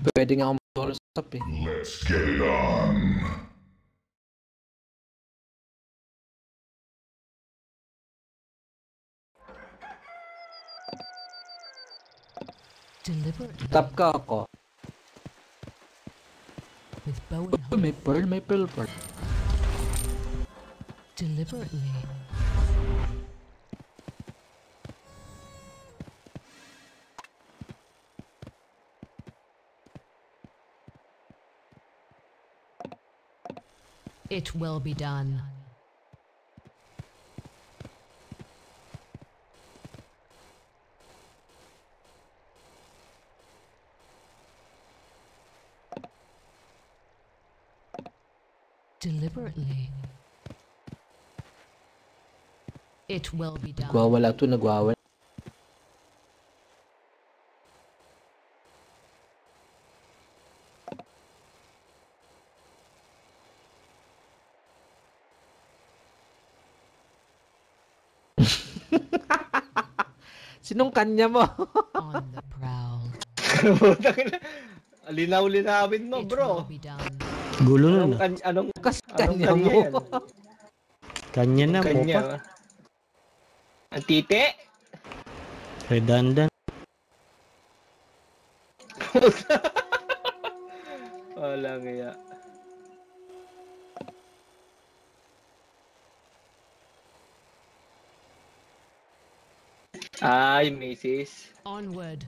Pwede nga akong mag-solo sa top eh. Let's get it on. Deliberately. Top ka ako. With bow and hook. May pearl. Deliberately. It will be done. Deliberately. It will be done. Nagwawala to, nagwawala. Sinong kanya mo? On the prowl. Linaw-linawin mo, It bro. will be done. Gulo nun. Anong Kasi anong kanya mo. yan? Kanya na mo pa. Kanya. Ang titi? Redundant. Walang iya. Ay, Macy's. Onward.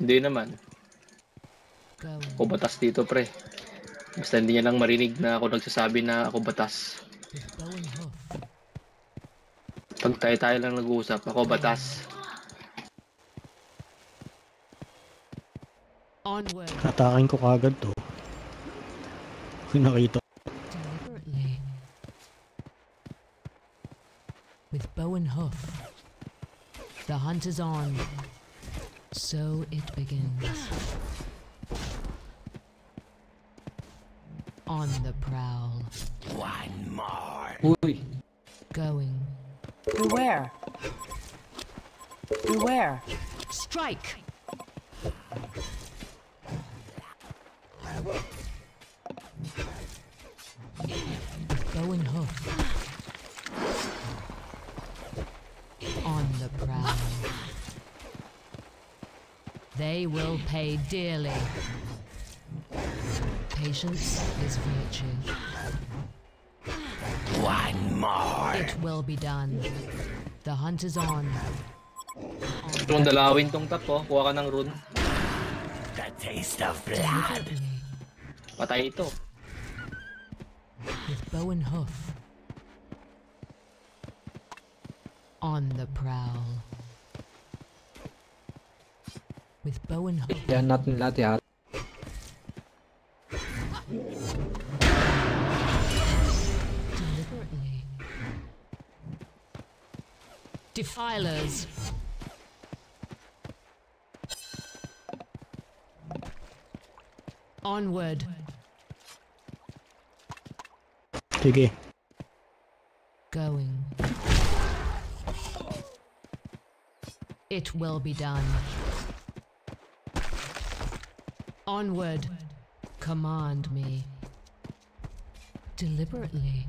Hindi naman. Go. Ako batas dito, pre. Basta hindi niya lang marinig na ako nagsasabi na ako batas. With bow and hoof. Pag tayo lang nag-uusap, ako batas. Onward. Atakin ko kagad to. Nakita. Deliberately. With bow and hoof. The hunt is on. So it begins. On the prowl. One more. Uy. Going. Beware. Beware. Strike! Bow and hoof. On the prowl. They will pay dearly. Patience is virtue. One more. It will be done. The hunt is on. Kung dalawin tong tap, oh. Kuha ka ng rune. The taste of blood. Deliberately. Patay ito. With bow and hoof. On the prowl. With bow and hoof. Yan natin lahat yan. Deliberately. Defilers. Onward. Sige. Going. It will be done. Onward. Command me. Deliberately.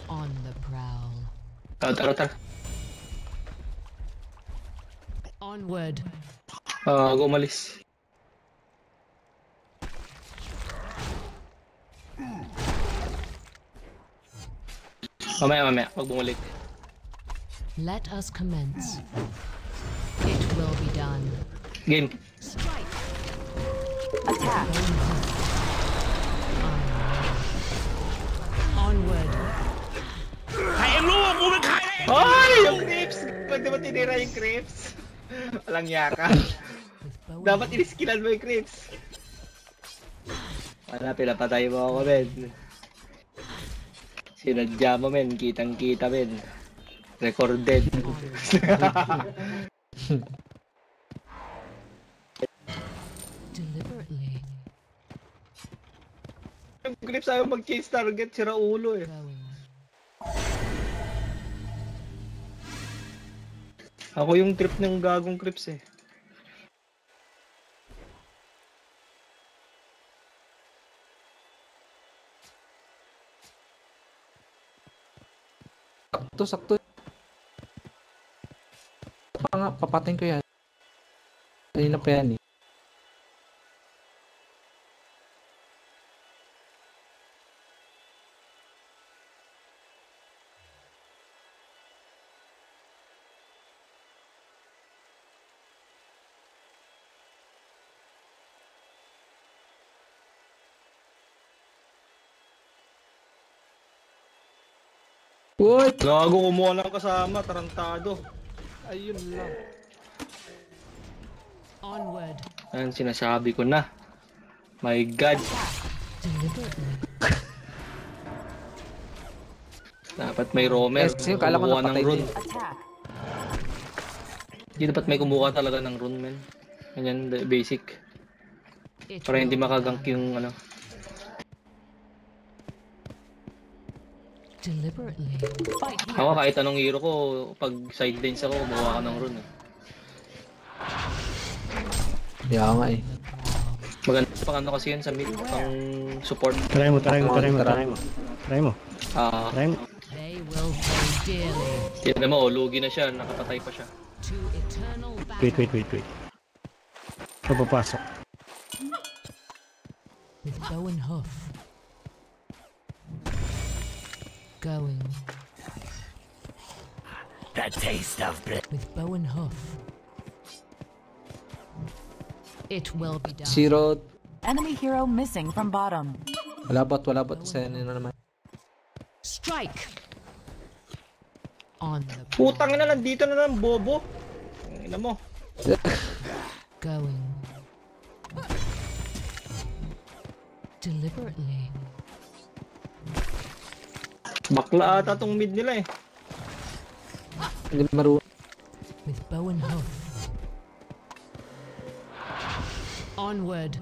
On the prowl. Tara. Onward. Ako umalis. Mamaya. Pag bumalik. Let us commence. It will be done. Game. Strike. Attack. Onward. Ay! Yung creeps! Pag di ba tinira yung creeps? Walang yaka. With bow and Dapat hoof. iniskilan mo yung creeps. Wala, pinapatay mo ako, men. Sinadya mo, men. Kitang-kita, men. Recorded. Deliberately. Yung creeps ayaw mag-change target, sira ulo eh. Going. Ako yung trip ng gagong creeps eh. Sakto, sakto. Pa nga, papatin ko yan. Kanina pa yan eh. Uy! Gago, kumuha ng kasama, tarantado. Ayun lang. Onward. Ayan, sinasabi ko na. My God. Deliberately. Dapat may roamer. Yes, yung kala ko Kumuha ng napatay rune. din. Attack. Hindi dapat may kumuha talaga ng rune, men. Ganyan, basic. It Para hindi will be makagank done. yung ano. Deliberately. Fight here. Ako kahit anong hero ko, pag sidelines ako, kumuha ka ng rune. Eh. Kaya nga eh. Maganda pang ano kasi yan sa mid, pang support. Try mo. Try mo. Ah, They will pay dearly. tignan mo, lugi na siya, nakapatay pa siya. To eternal battle. Wait. Ito papasok. With bow and hoof. Going. The taste of blood. With bow and hoof. It will be done. Zero. Enemy hero missing from bottom. Wala bot sa inyo na naman. Strike. On the Putang na, nandito na lang, bobo. Ang ina mo. going. Deliberately. Bakla ata tong mid nila eh. Hindi marunong. With bow and hoof. Onward.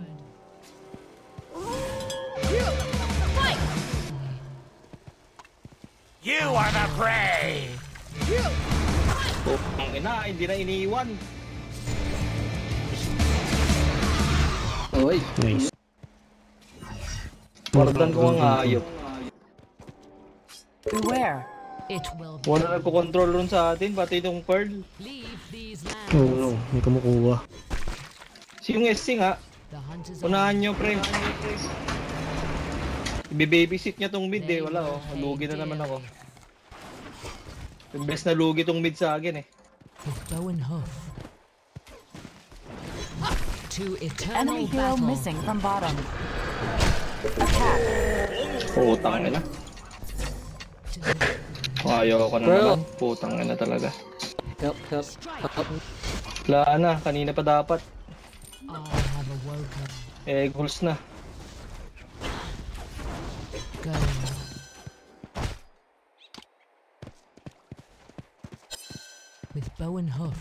You are the prey. Putang ina, hindi na iniiwan. Uy! Nice. Wardan ko ang ayop. Beware. It will be. Wala nagko-control ron sa atin, pati itong Pearl. Leave these lands. Oh no, may kumukuha. Si yung SC nga, The hunters unahan nyo pre. Ibe-babysit niya tong mid eh, wala oh. Lugi na naman ako. Imbes na lugi tong mid sa akin eh. with bow and hoof. To eternal Enemy hero battle. missing from bottom. Attack. Putang ina. Ayaw ko na Pearl. naman. Putang ina talaga. Help. Wala na, kanina pa dapat. I have awoken. Goals na. Going. With bow and hoof.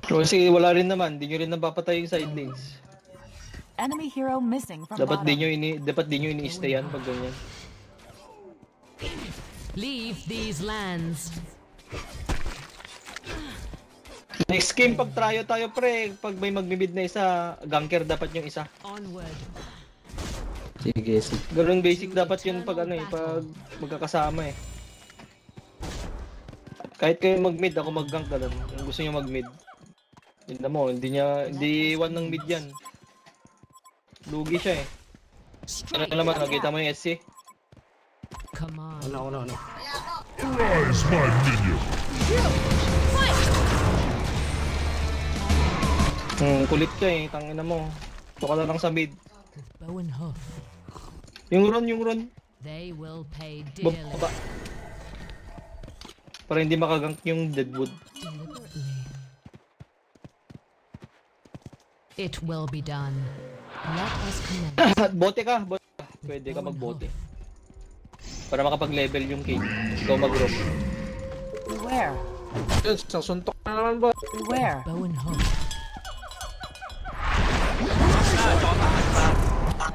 Kasi wala rin naman, di nyo rin napapatay yung side lanes. Enemy hero missing from Dapat di bottom. nyo ini-stay yan pag ganyan. Leave these lands. Next game pag tryo tayo pre, pag may magmimid na isa, ganker dapat yung isa. Onward. Sige. Ganun basic dapat yun pag ano eh, pag magkakasama eh. Kahit kayo mag-mid, ako mag-gank ganun. Kung gusto nyo mag-mid. Hindi mo, hindi one ng mid yan. Lugi siya eh. Ano Strike. naman, nakita mo yung SC? Come on. Ano. Rise, my minion. Kulit ka eh, tangina mo. Ito ka na lang sa mid. With bow and hoof. Yung run. They will pay dearly. Baba. Para hindi makagank yung deadwood. Deliberately. It will be done. Let us commence. Bote ka. Pwede ka magbote. Para makapag-level yung cage. Ikaw mag-roam. Beware. Yun, isang suntok na naman ba? Beware. Bow and hoof.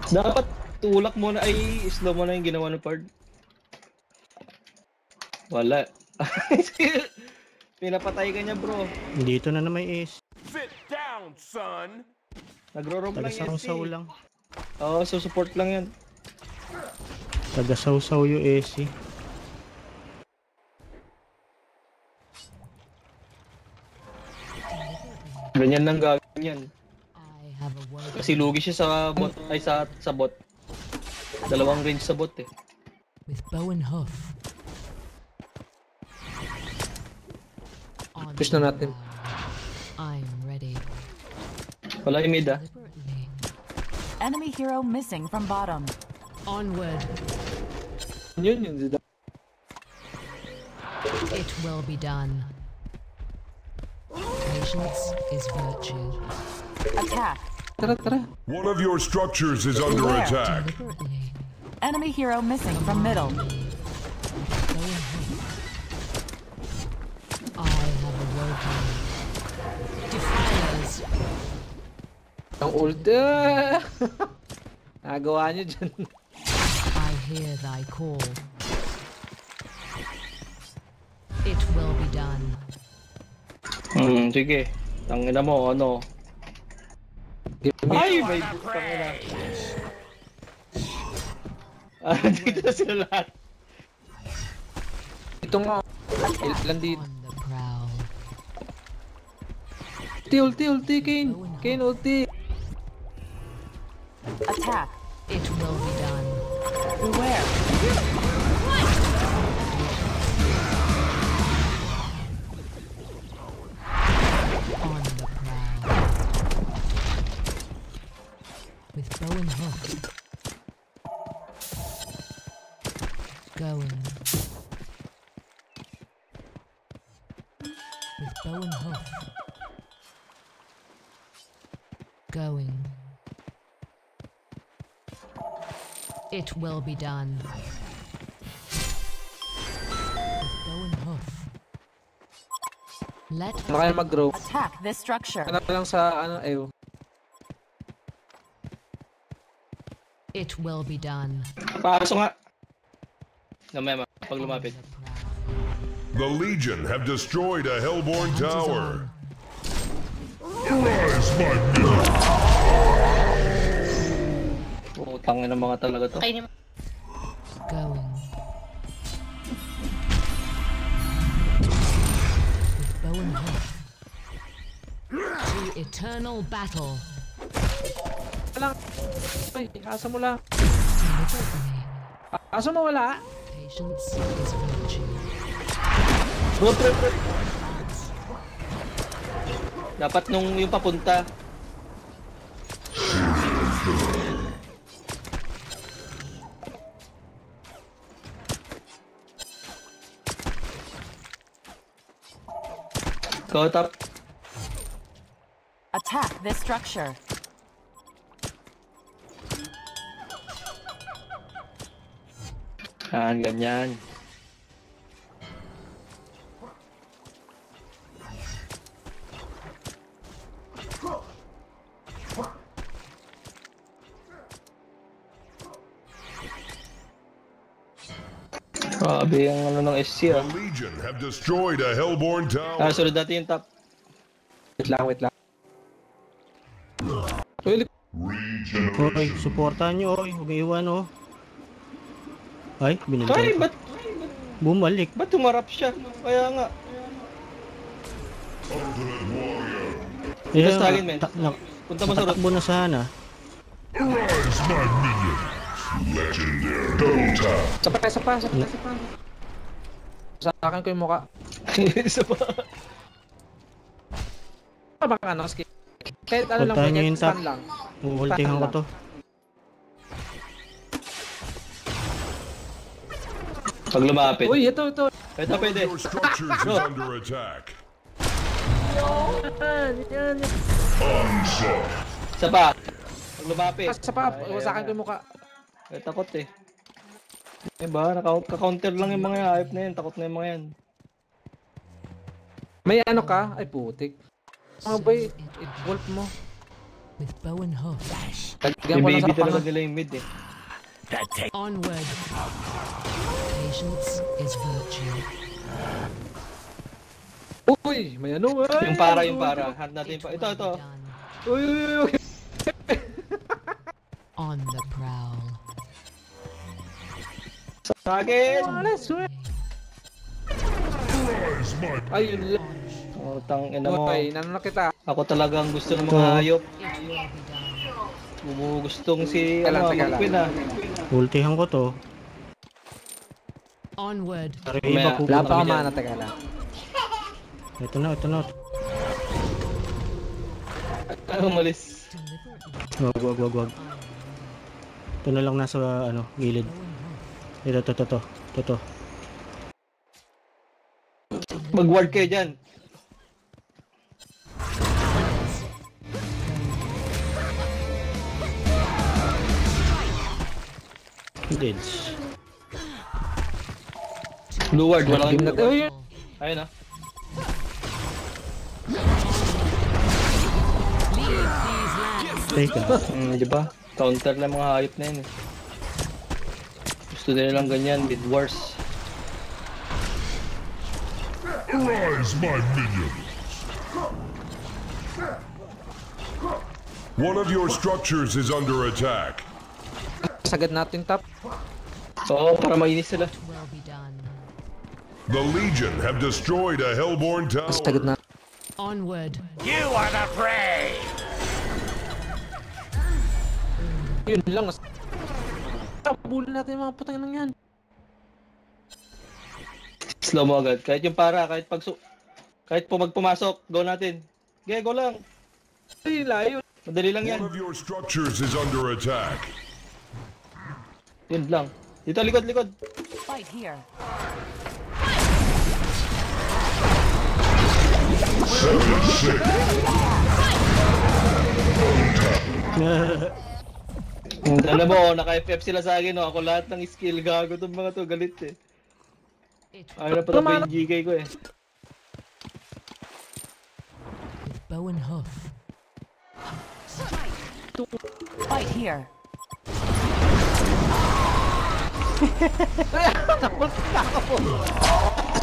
Dapat tulak mo na ay slow mo na yung ginawa ng Pard. Wala. Pinapatay ka niya bro. Dito na may ace. Sit down, son. Nagro-roam lang yan Taga-sausaw lang. Oo, so support lang yan. Taga-sausaw yung AC. Ganyan lang gagawin yan. I have awoken. Kasi lugi siya sa bot, ay sa bot. Dalawang range sa bot eh. With bow and hoof. On Push the na natin. prowl. I'm ready. Wala yung mid ah. Deliberately. Enemy hero missing from bottom. Onward. Yun. It will be done. Patience is virtue. Attack. Tara. One of your structures is under Where? attack. Deliberately. Enemy hero missing from middle. Bow and hoof. I have awoken. Defilers. Ang ult. Nagawa niyo dyan. I hear thy call. It will be done. Sige. Tangina mo, ano. Ay, may tangina. Dito na sila lahat. Ito nga. Ilan dito. On the prowl. Ulti, Kane. Kane, ulti. Attack. It will be done. Beware. On the prowl. With bow and hook. Going. With bow and hook. Going. It will be done. With bow and hoof. Let Ano kaya mag-grow? Attack this structure. Ano lang sa ew. it will be done. Paso nga. Namaya pag lumapit. The Legion have destroyed a Hellborn Hunters tower. on. Rise, my minions! Utangin ng mga talaga to. Going. With bow and hook. To eternal battle. Lang. Ay, asa mo lang. Deliberately. Asa mo wala? Patience is virtue. Dapat nung yung papunta. Go top. Attack this structure. Ganyan. Grabe ang ano ng SC The ah. Legion have destroyed a Hellborn tower. Sunod dati yung top. Wait lang. Uy, Oy, supportahan nyo, oy. Huwag iwan, oh. Ay, Ay, binigay. ba't Bumalik. tumarap siya? Kaya nga. Ayan, tagin, men. Punta mo sa road. Tatakbo na sana. Rise, my minions! Legendary. Double tap. Isa pa. Sa akin ko yung mukha. Isa pa. Baka ano, skip. Kahit ano lang, Puntahan nyo kahit yung top. stun lang. Uultihan ko to. Pag lumapit. Uy, ito. Ito pwede. Your structures is under attack. Yan. Onslaught. Isa pa. Pag lumapit. Sa pa, sa akin ko yung mukha. Ay, takot eh. Diba? Naka-counter lang yung mga hype na yan. Takot na yung mga yan. May ano ka? Ay, putik. Mga boy, wolf mo. With bow and hook. Lagyan Yung ko lang baby sa talaga panga. nila yung mid eh. Onward. Patience is virtue. Uy, may ano eh. Yung para. Hunt natin pa. Ito. Done. Uy. On the prowl. Sa akin! Alas, uy. Rise, my Ay, yun lang. Oh, ina mo. Hoy, nanalo kita. Ako talagang gusto ng Ito. mga hayop. It will be done. Gustong si Teka lang, ano, teka lang. Marquin ah. Ultihan ko to. Onward. Pero Mamaya. iba po. Wala pa Kami ako dyan. mana, teka lang. Ito na, ito na. Ano umalis? Deliberately. Wag. Ito na lang nasa, ano, gilid. Ito. Mag-ward kayo dyan. Deads. Blue ward, wala kang Game na blue ward. to. Ayun ah. Leave these lands. Teka. Di ba? Counter lang mga hayop na yun eh. Gusto nila lang ganyan, mid wars. Arise, my minions! One of your structures is under attack. Sagad natin top. Oo, para mainis sila. It will be done. The Legion have destroyed a Hellborn Sagad tower. na. Onward. Yun lang. Tabulin natin yung mga putang nang yan. Slow mo agad. Kahit yung para, kahit kahit pumasok, go natin. Okay, go lang. Ay, layo. Madali lang yan. One of your structures is under attack. Yun lang. Dito, likod. Fight here. Alam mo, naka-FF sila sa akin, no? Ako lahat ng skill, gago tong mga to, galit eh. It Ayaw na pala ba yung GK ko eh. with bow and hoof. Fight here.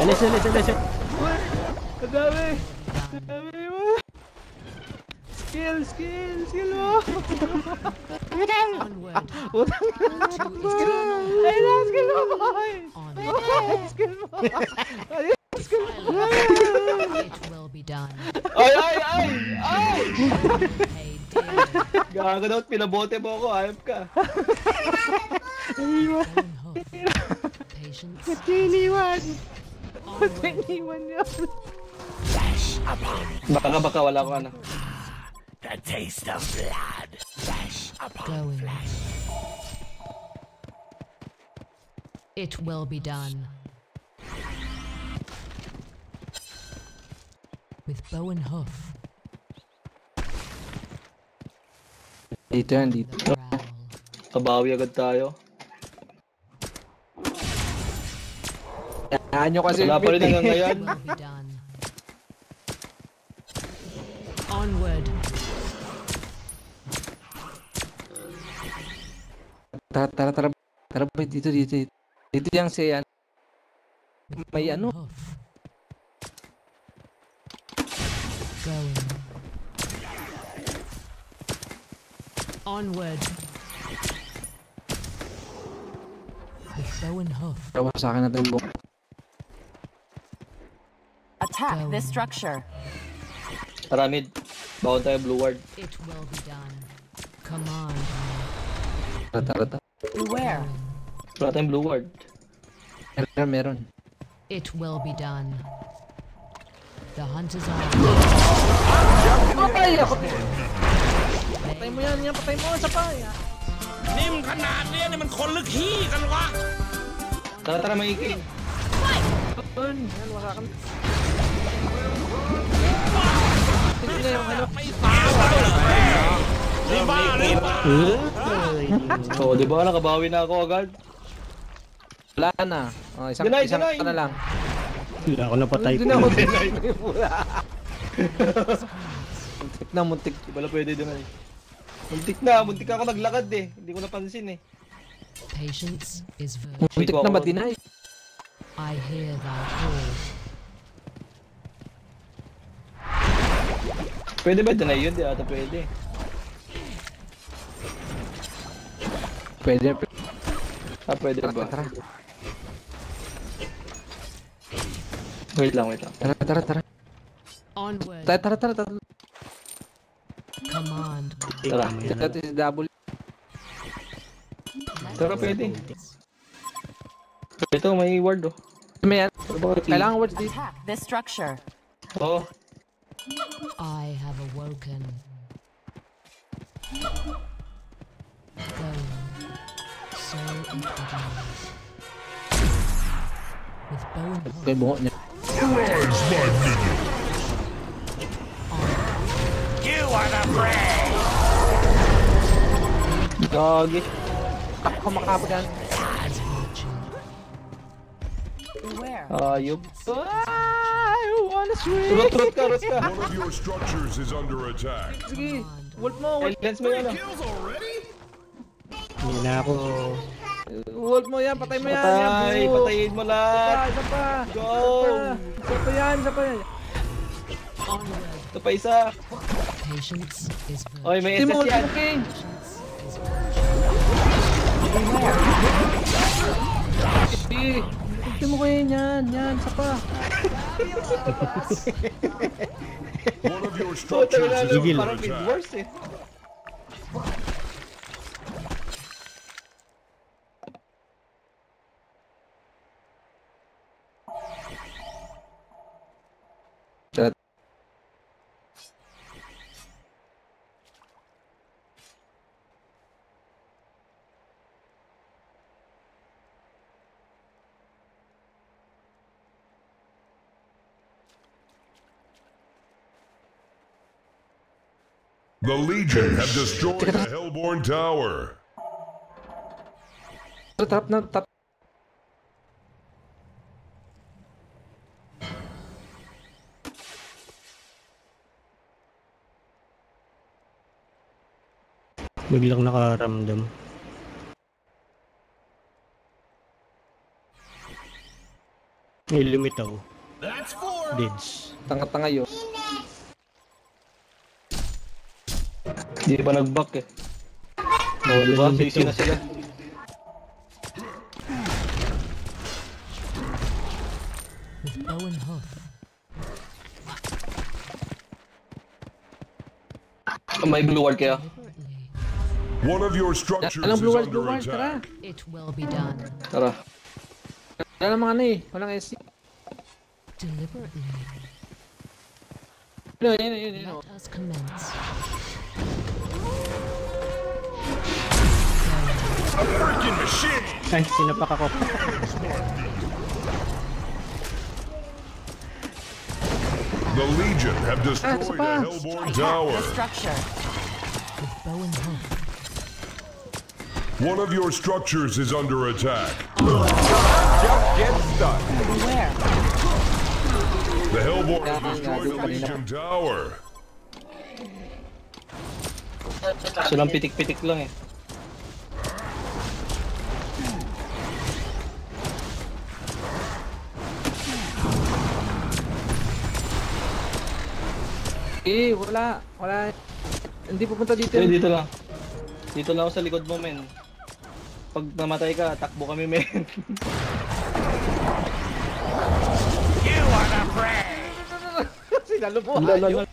Alis. Ang dami. Skill mo. Onward. Utang To eternal Ay, skill mo, boy. onward. Skill mo. It will be done. Ay! Pay dearly. Gago daw, pinabote mo ako, ayop ka. Bow and hoof. Patience. Iniwan. Onward. Iniwan yun. Baka wala ko ano. Going. It will be done. With bow and hoof. Dito yan, dito. Growl. Kabawi agad tayo. Yan nyo kasi Wala pa rin hanggang ngayon. It will be done. Onward. Tara, boy, dito. Dito yung si, may Bow and ano. hoof. Going. Onward. With bow and hoof. Tawa sa akin natin buong. Attack this structure. Tara mid. Bawon tayo blue ward. It will be done. Command. Tara. Beware. Wala tayong blue ward. Meron. It will be done. The hunt is on. Patay ako. Patay mo yan. Patay mo. Sa pa. Tara, maiking. Yan, wala kang... Tingnan na yung ano. So, di ba nakabawi na ako agad? Wala na. Oh, isang Deny. ka na lang. Wala ako napatay Hindi ko. na ako muntik. Di ba na pwede din ay? Muntik ako naglakad eh. Hindi ko napansin eh. Patience is virtue. Muntik na madinay. I hear thy call. Pwede ba deny yun? Di ata pwede. Pwede. Pwede ba? Tara. Wait lang. Tara. Onward. Tara. Command. Tara. That is double. Tara, pwede. Ito, may ward oh. May Ano ba kay- kailangan words dito. Attack this structure. Oo. I have awoken. Bone. So it begins. With bow and hook. Kay bungo niya. Rise, my minion! Gagi. Ako makapag yan. As watching. Beware. Ayop. I wanna swim. Turot ka. One of your structures is under attack. Sige. Wolf mo. Lens mo yan ah. Hindi na ako. Wolf mo yan. Patay mo yan. Patay. Yan, bro. Patayin mo lahat. Isa pa. Go. Isa pa yan. Onward. Ito pa isa. Patience is virtue. Oy, may Timo, SS yan. King. Is Sige. Timo ko yan. Yan. Isa pa. One of your Oh, structures tayo is na Gigil. under parang mid attack. wars eh. The Legion have destroyed the Hellborn Tower. Trap na. Tap. Biglang nakaramdam. May limit ako. Deads. Tanga-tanga yun. Hindi pa nag-back eh. Oh, diba? Sisi na sila. with bow and hoof. May blue ward kaya. Deliberately. One of your structures Alam, is blue wall, under tara. attack. It will be done. Tara. Wala namang ano eh. Walang SC. Deliberately. Yun. Let us commence. Freaking machine! Ay, sinapak ako. The Legion have destroyed the pa. Hellborn Attack Tower. this structure. With bow and hoof. One of your structures is under attack. Beware. The Hellborn Yeah, have destroyed the yeah, Legion Tower. Silang pitik-pitik lang eh. Wala. Hindi pupunta dito. Eh, dito lang. Dito lang ako sa likod mo, men. Pag namatay ka, takbo kami, men. Sinalo mo. Lalo.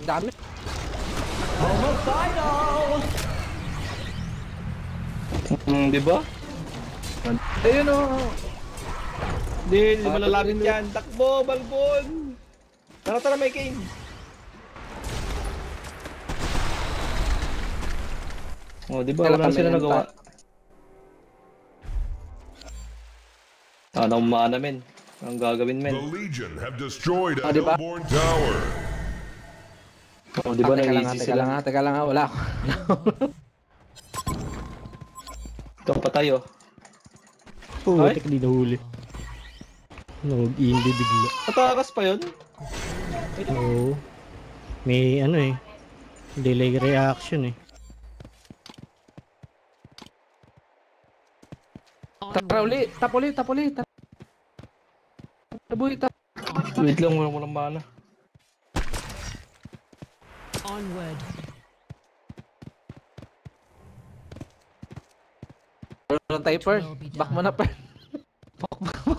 Dami. Di ba? Ayun o. Di malalapit yan. Takbo, balbon! Tara, may king! Oh, di ba? Wala na sila nagawa. Sana umana, men. Ang gagawin, The men. Legion have destroyed a diba? Hellborn Tower. Oh, di ba? Teka lang nga. Wala ako. Ito pa tayo. Oh, Ay? tek di nahuli. Nag-iindi bigla. Atakas pa yun? Oo. May ano eh. Delay reaction eh. Tara ulit. Tap ulit. Taboy, tap. Wait lang, walang mana. Onward. Walang typer. Back mo na pa. Back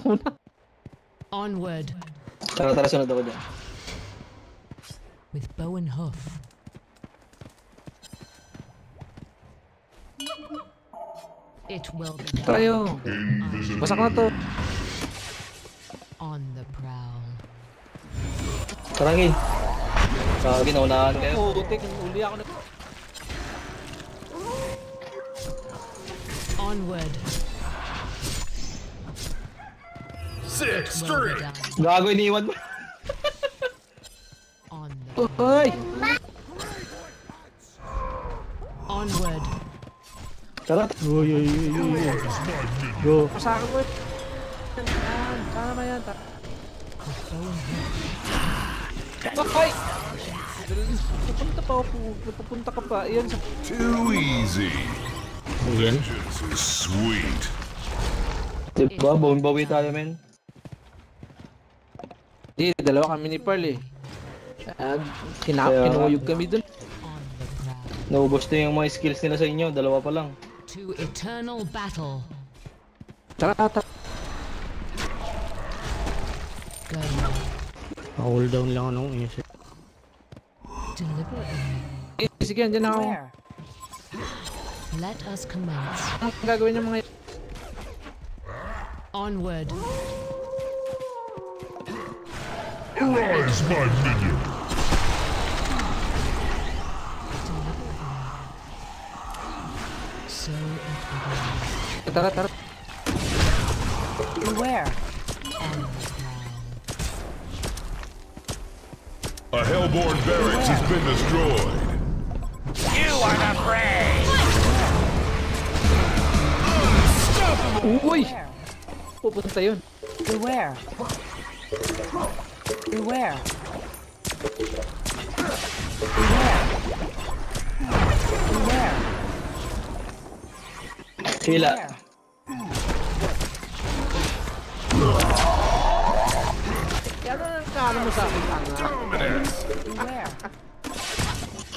mo na. Onward. Tara, sunod ako dyan. With bow and hoof. It will be done. Tayo. Basak na to. On the prowl. Tarangin. Sabi, naunahan kayo. Putik, uli ako na. Onward. Six Will be straight. done. Gago, iniwan mo. On the Hoy! onward. Tara. Uy. Go. Pasakan mo. Yan. Tama yan. With bow and hoof. Hoy! Pupunta pa ako. Pupunta ka pa. Yan. Too easy. Ayan. Vengeance is sweet. Diba, bawi tayo, men. Di, dalawa kami ni Pearl eh. Kaya- Kinuyog kami dun. On the prowl. Naubos na yung mga skills nila sa inyo. Dalawa pa lang. To eternal battle. Tara. Go. Pa-hold down lang ako nung isip. Deliberately. Sige, andyan na ako. Beware. Let us commence. Ang gagawin ng mga Onward. Rise, my minion. So it begins. Tara. Beware. On the prowl. A Hellborn barracks has been destroyed. Uy! Beware. Pupunta yun. Beware. Beware. Beware. Beware. Hila. Beware. Yan ang kano mo sa akin, tanga. Beware.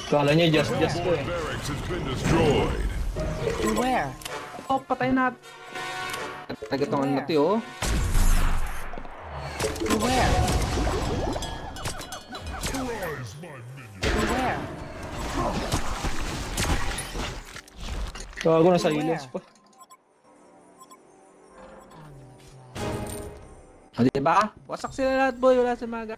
Kala niya just ko eh. Barracks has been destroyed. Beware. Oh, patay na. Nagatongan natin, oh. Beware. Rise, my minion. Beware. Gago na silence pa. O, diba? Wasak sila lahat, boy. Wala sa maga.